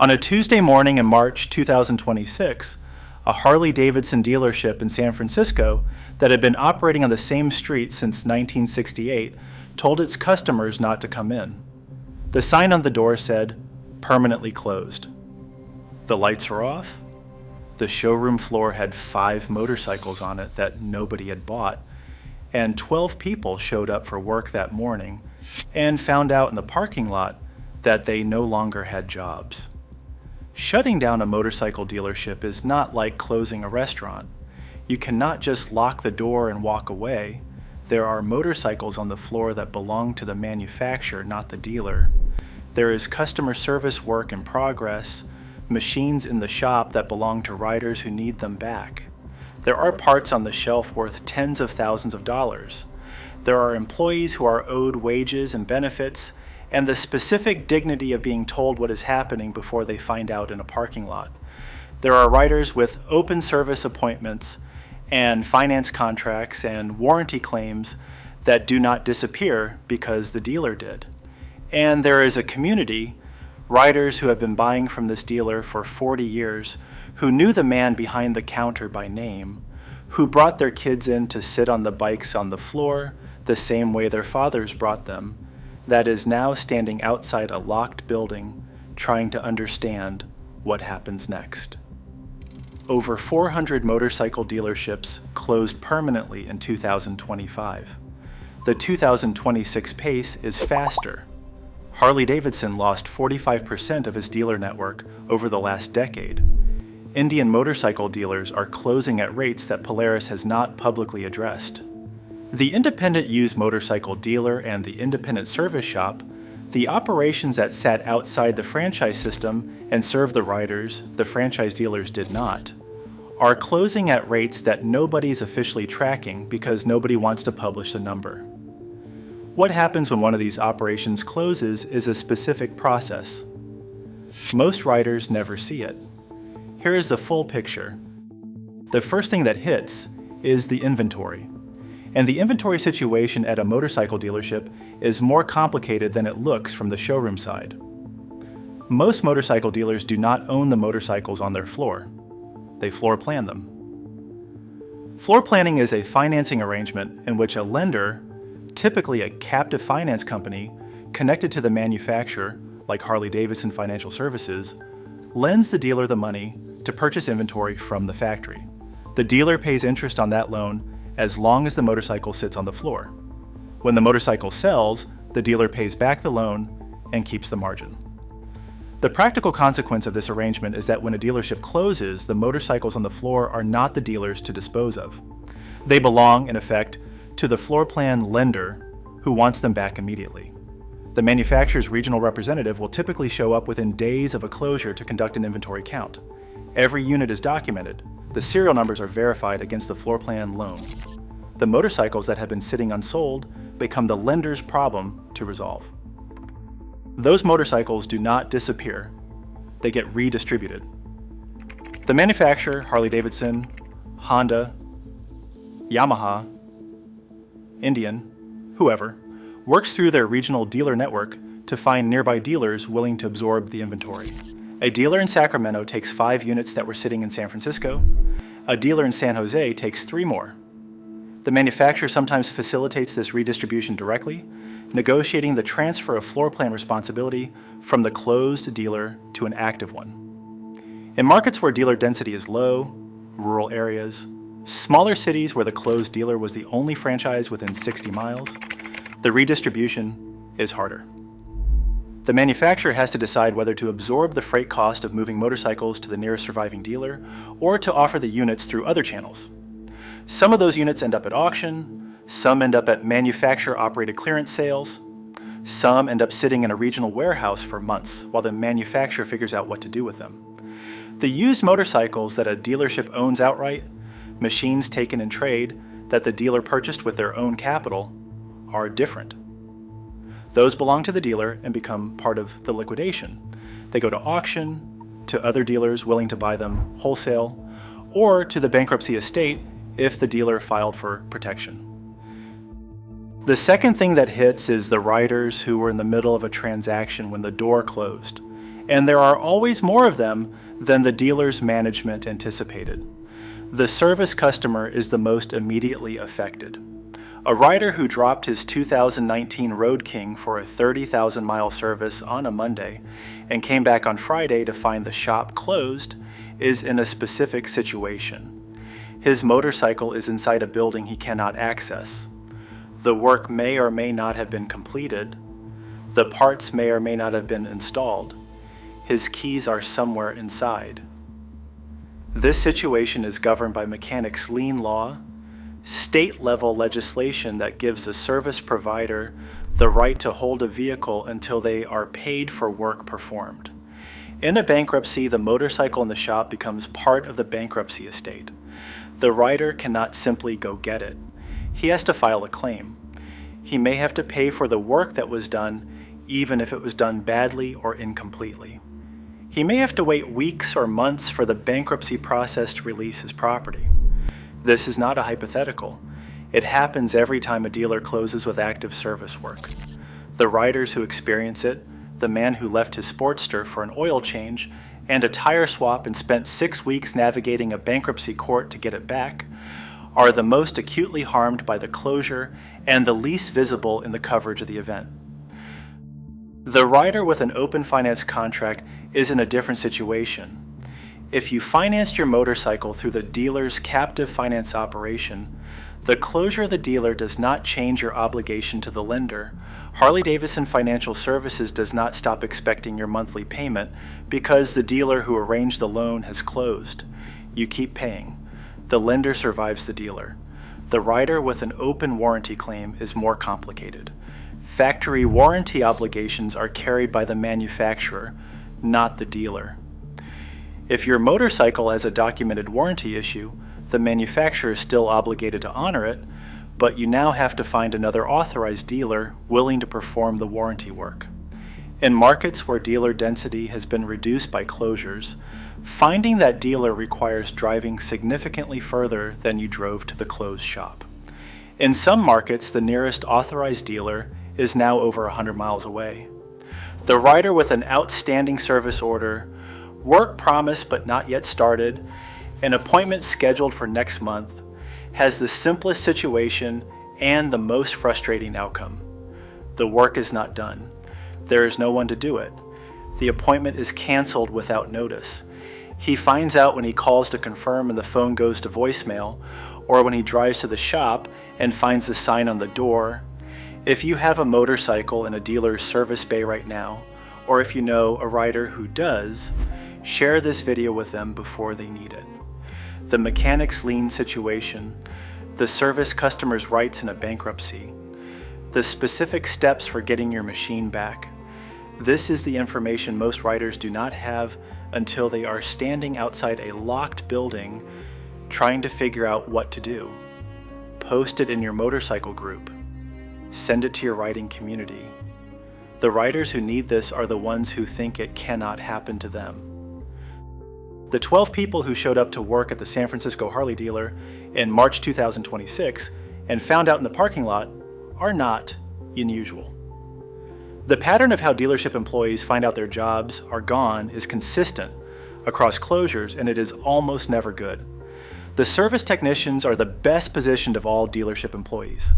On a Tuesday morning in March 2026, a Harley-Davidson dealership in San Francisco that had been operating on the same street since 1968 told its customers not to come in. The sign on the door said, "Permanently closed." The lights were off. The showroom floor had 5 motorcycles on it that nobody had bought, and 12 people showed up for work that morning and found out in the parking lot that they no longer had jobs. Shutting down a motorcycle dealership is not like closing a restaurant. You cannot just lock the door and walk away. There are motorcycles on the floor that belong to the manufacturer, not the dealer. There is customer service work in progress, machines in the shop that belong to riders who need them back. There are parts on the shelf worth tens of thousands of dollars. There are employees who are owed wages and benefits, and the specific dignity of being told what is happening before they find out in a parking lot. There are riders with open service appointments and finance contracts and warranty claims that do not disappear because the dealer did. And there is a community, riders who have been buying from this dealer for 40 years, who knew the man behind the counter by name, who brought their kids in to sit on the bikes on the floor the same way their fathers brought them, that is now standing outside a locked building trying to understand what happens next. Over 400 motorcycle dealerships closed permanently in 2025. The 2026 pace is faster. Harley-Davidson lost 45% of its dealer network over the last decade. Indian motorcycle dealers are closing at rates that Polaris has not publicly addressed. The independent used motorcycle dealer and the independent service shop, the operations that sat outside the franchise system and served the riders the franchise dealers did not, are closing at rates that nobody's officially tracking because nobody wants to publish the number. What happens when one of these operations closes is a specific process. Most riders never see it. Here is the full picture. The first thing that hits is the inventory. And the inventory situation at a motorcycle dealership is more complicated than it looks from the showroom side. Most motorcycle dealers do not own the motorcycles on their floor. They floor plan them. Floor planning is a financing arrangement in which a lender, typically a captive finance company connected to the manufacturer, like Harley-Davidson Financial Services, lends the dealer the money to purchase inventory from the factory. The dealer pays interest on that loan as long as the motorcycle sits on the floor. When the motorcycle sells, the dealer pays back the loan and keeps the margin. The practical consequence of this arrangement is that when a dealership closes, the motorcycles on the floor are not the dealer's to dispose of. They belong, in effect, to the floor plan lender who wants them back immediately. The manufacturer's regional representative will typically show up within days of a closure to conduct an inventory count. Every unit is documented. The serial numbers are verified against the floor plan loan. The motorcycles that have been sitting unsold become the lender's problem to resolve. Those motorcycles do not disappear. They get redistributed. The manufacturer, Harley-Davidson, Honda, Yamaha, Indian, whoever, works through their regional dealer network to find nearby dealers willing to absorb the inventory. A dealer in Sacramento takes 5 units that were sitting in San Francisco. A dealer in San Jose takes 3 more. The manufacturer sometimes facilitates this redistribution directly, negotiating the transfer of floor plan responsibility from the closed dealer to an active one. In markets where dealer density is low, rural areas, smaller cities where the closed dealer was the only franchise within 60 miles, the redistribution is harder. The manufacturer has to decide whether to absorb the freight cost of moving motorcycles to the nearest surviving dealer or to offer the units through other channels. Some of those units end up at auction, some end up at manufacturer-operated clearance sales, some end up sitting in a regional warehouse for months while the manufacturer figures out what to do with them. The used motorcycles that a dealership owns outright, machines taken in trade that the dealer purchased with their own capital, are different. Those belong to the dealer and become part of the liquidation. They go to auction, to other dealers willing to buy them wholesale, or to the bankruptcy estate if the dealer filed for protection. The second thing that hits is the riders who were in the middle of a transaction when the door closed and there are always more of them than the dealer's management anticipated. The service customer is the most immediately affected. A rider who dropped his 2019 Road King for a 30,000-mile service on a Monday and came back on Friday to find the shop closed is in a specific situation. His motorcycle is inside a building he cannot access. The work may or may not have been completed. The parts may or may not have been installed. His keys are somewhere inside. This situation is governed by mechanics' lien law, state-level legislation that gives the service provider the right to hold a vehicle until they are paid for work performed. In a bankruptcy, the motorcycle in the shop becomes part of the bankruptcy estate. The rider cannot simply go get it. He has to file a claim. He may have to pay for the work that was done, even if it was done badly or incompletely. He may have to wait weeks or months for the bankruptcy process to release his property. This is not a hypothetical. It happens every time a dealer closes with active service work. The riders who experience it, the man who left his Sportster for an oil change and a tire swap and spent 6 weeks navigating a bankruptcy court to get it back, are the most acutely harmed by the closure and the least visible in the coverage of the event. The rider with an open finance contract is in a different situation. If you financed your motorcycle through the dealer's captive finance operation, the closure of the dealer does not change your obligation to the lender. Harley-Davidson Financial Services does not stop expecting your monthly payment because the dealer who arranged the loan has closed. You keep paying. The lender survives the dealer. The rider with an open warranty claim is more complicated. Factory warranty obligations are carried by the manufacturer, not the dealer. If your motorcycle has a documented warranty issue, the manufacturer is still obligated to honor it, but you now have to find another authorized dealer willing to perform the warranty work. In markets where dealer density has been reduced by closures, finding that dealer requires driving significantly further than you drove to the closed shop. In some markets, the nearest authorized dealer is now over 100 miles away. The rider with an outstanding service order, work promised but not yet started, an appointment scheduled for next month, has the simplest situation and the most frustrating outcome. The work is not done. There is no one to do it. The appointment is canceled without notice. He finds out when he calls to confirm and the phone goes to voicemail, or when he drives to the shop and finds the sign on the door. If you have a motorcycle in a dealer's service bay right now, or if you know a rider who does, share this video with them before they need it. The mechanic's lien situation, the service customer's rights in a bankruptcy, the specific steps for getting your machine back. This is the information most riders do not have until they are standing outside a locked building trying to figure out what to do. Post it in your motorcycle group. Send it to your riding community. The riders who need this are the ones who think it cannot happen to them. The 12 people who showed up to work at the San Francisco Harley dealer in March 2026 and found out in the parking lot are not unusual. The pattern of how dealership employees find out their jobs are gone is consistent across closures, and it is almost never good. The service technicians are the best positioned of all dealership employees.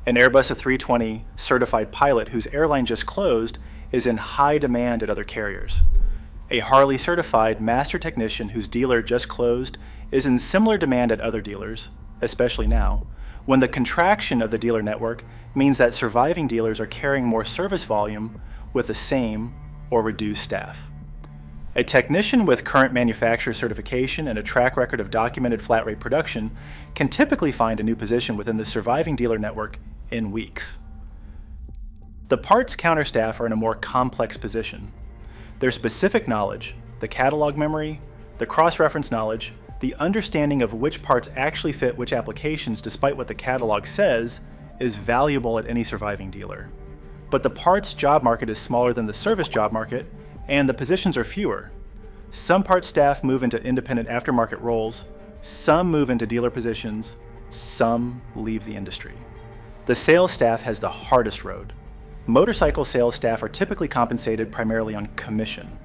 An Airbus A320 certified pilot whose airline just closed is in high demand at other carriers. A Harley certified master technician whose dealer just closed is in similar demand at other dealers, especially now, when the contraction of the dealer network means that surviving dealers are carrying more service volume with the same or reduced staff. A technician with current manufacturer certification and a track record of documented flat rate production can typically find a new position within the surviving dealer network in weeks. The parts counter staff are in a more complex position. Their specific knowledge, the catalog memory, the cross-reference knowledge, the understanding of which parts actually fit which applications despite what the catalog says, is valuable at any surviving dealer. But the parts job market is smaller than the service job market, and the positions are fewer. Some parts staff move into independent aftermarket roles, some move into dealer positions, some leave the industry. The sales staff has the hardest road. Motorcycle sales staff are typically compensated primarily on commission.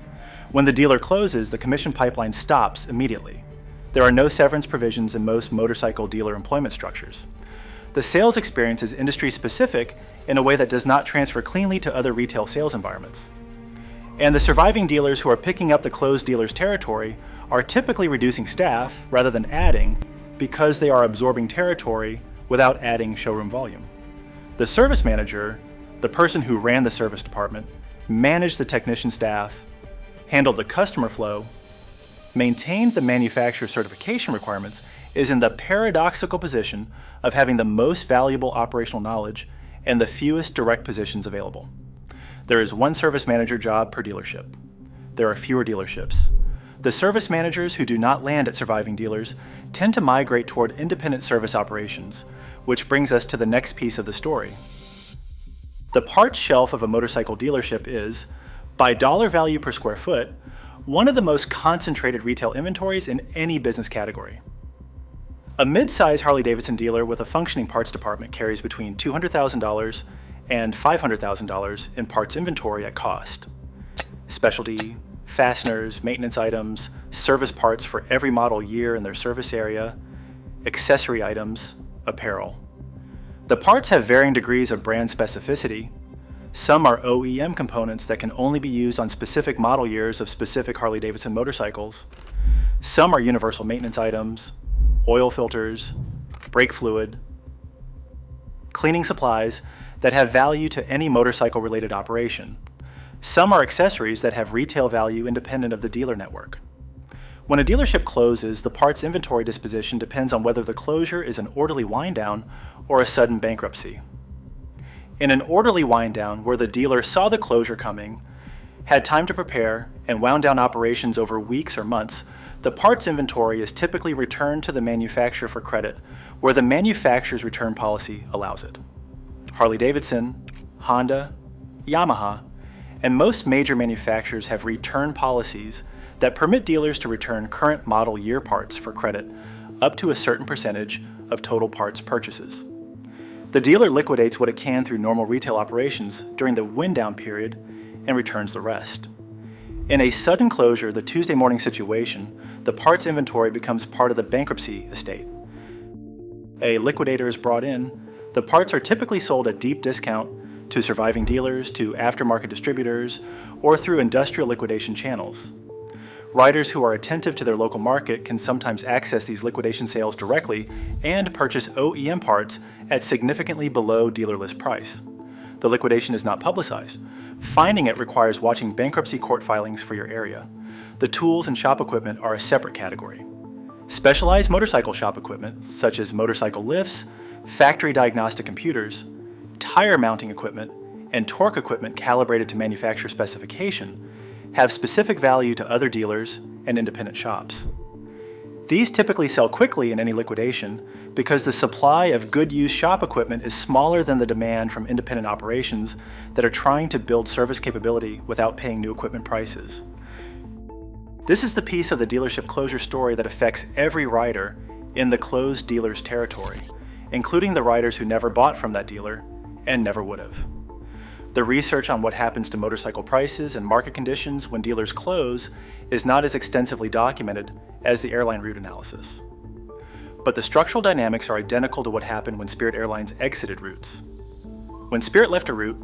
When the dealer closes, the commission pipeline stops immediately. There are no severance provisions in most motorcycle dealer employment structures. The sales experience is industry-specific in a way that does not transfer cleanly to other retail sales environments. And the surviving dealers who are picking up the closed dealer's territory are typically reducing staff rather than adding because they are absorbing territory without adding showroom volume. The service manager, the person who ran the service department, managed the technician staff, handled the customer flow, maintained the manufacturer certification requirements, is in the paradoxical position of having the most valuable operational knowledge and the fewest direct positions available. There is one service manager job per dealership. There are fewer dealerships. The service managers who do not land at surviving dealers tend to migrate toward independent service operations, which brings us to the next piece of the story. The parts shelf of a motorcycle dealership is, by dollar value per square foot, one of the most concentrated retail inventories in any business category. A mid-size Harley-Davidson dealer with a functioning parts department carries between $200,000 and $500,000 in parts inventory at cost. Specialty, fasteners, maintenance items, service parts for every model year in their service area, accessory items, apparel. The parts have varying degrees of brand specificity. Some are OEM components that can only be used on specific model years of specific Harley-Davidson motorcycles. Some are universal maintenance items, oil filters, brake fluid, cleaning supplies that have value to any motorcycle-related operation. Some are accessories that have retail value independent of the dealer network. When a dealership closes, the parts inventory disposition depends on whether the closure is an orderly wind-down or a sudden bankruptcy. In an orderly wind-down, where the dealer saw the closure coming, had time to prepare, and wound down operations over weeks or months, the parts inventory is typically returned to the manufacturer for credit, where the manufacturer's return policy allows it. Harley-Davidson, Honda, Yamaha, and most major manufacturers have return policies that permit dealers to return current model year parts for credit up to a certain percentage of total parts purchases. The dealer liquidates what it can through normal retail operations during the wind-down period and returns the rest. In a sudden closure, the Tuesday morning situation, the parts inventory becomes part of the bankruptcy estate. A liquidator is brought in. The parts are typically sold at deep discount to surviving dealers, to aftermarket distributors, or through industrial liquidation channels. Riders who are attentive to their local market can sometimes access these liquidation sales directly and purchase OEM parts at significantly below dealer list price. The liquidation is not publicized. Finding it requires watching bankruptcy court filings for your area. The tools and shop equipment are a separate category. Specialized motorcycle shop equipment, such as motorcycle lifts, factory diagnostic computers, tire mounting equipment, and torque equipment calibrated to manufacturer specification, have specific value to other dealers and independent shops. These typically sell quickly in any liquidation because the supply of good used shop equipment is smaller than the demand from independent operations that are trying to build service capability without paying new equipment prices. This is the piece of the dealership closure story that affects every rider in the closed dealer's territory, including the riders who never bought from that dealer and never would have. The research on what happens to motorcycle prices and market conditions when dealers close is not as extensively documented as the airline route analysis. But the structural dynamics are identical to what happened when Spirit Airlines exited routes. When Spirit left a route,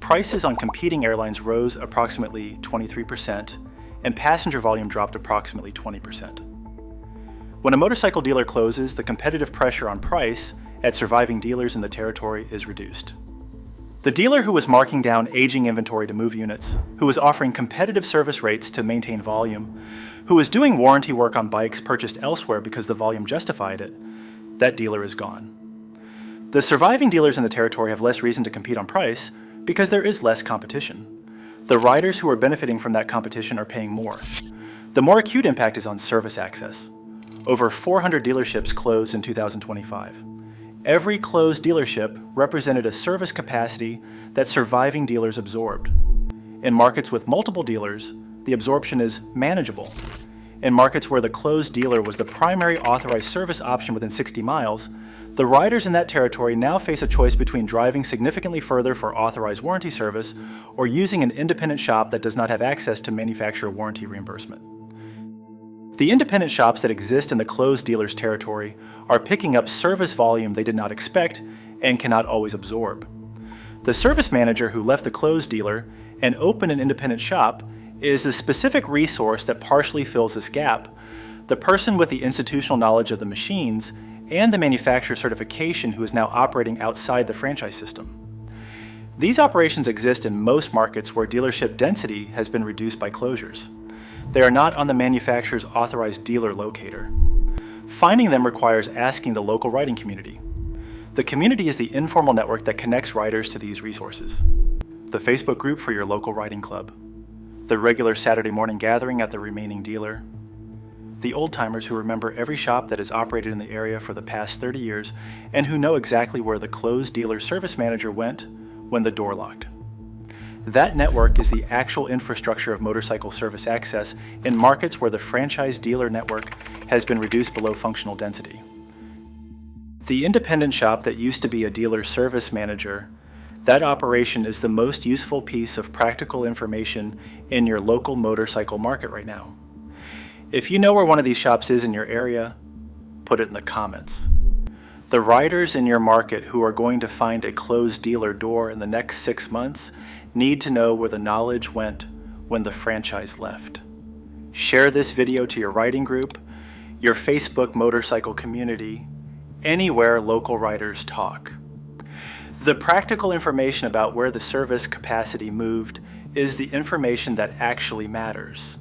prices on competing airlines rose approximately 23%, and passenger volume dropped approximately 20%. When a motorcycle dealer closes, the competitive pressure on price at surviving dealers in the territory is reduced. The dealer who was marking down aging inventory to move units, who was offering competitive service rates to maintain volume, who was doing warranty work on bikes purchased elsewhere because the volume justified it, that dealer is gone. The surviving dealers in the territory have less reason to compete on price because there is less competition. The riders who are benefiting from that competition are paying more. The more acute impact is on service access. Over 400 dealerships closed in 2025. Every closed dealership represented a service capacity that surviving dealers absorbed. In markets with multiple dealers, the absorption is manageable. In markets where the closed dealer was the primary authorized service option within 60 miles, the riders in that territory now face a choice between driving significantly further for authorized warranty service or using an independent shop that does not have access to manufacturer warranty reimbursement. The independent shops that exist in the closed dealer's territory are picking up service volume they did not expect and cannot always absorb. The service manager who left the closed dealer and opened an independent shop is the specific resource that partially fills this gap, the person with the institutional knowledge of the machines and the manufacturer certification who is now operating outside the franchise system. These operations exist in most markets where dealership density has been reduced by closures. They are not on the manufacturer's authorized dealer locator. Finding them requires asking the local riding community. The community is the informal network that connects riders to these resources. The Facebook group for your local riding club, the regular Saturday morning gathering at the remaining dealer, the old-timers who remember every shop that has operated in the area for the past 30 years and who know exactly where the closed dealer service manager went when the door locked. That network is the actual infrastructure of motorcycle service access in markets where the franchise dealer network has been reduced below functional density. The independent shop that used to be a dealer service manager, that operation is the most useful piece of practical information in your local motorcycle market right now. If you know where one of these shops is in your area, put it in the comments. The riders in your market who are going to find a closed dealer door in the next 6 months need to know where the knowledge went when the franchise left. Share this video to your riding group, your Facebook motorcycle community, anywhere local riders talk. The practical information about where the service capacity moved is the information that actually matters.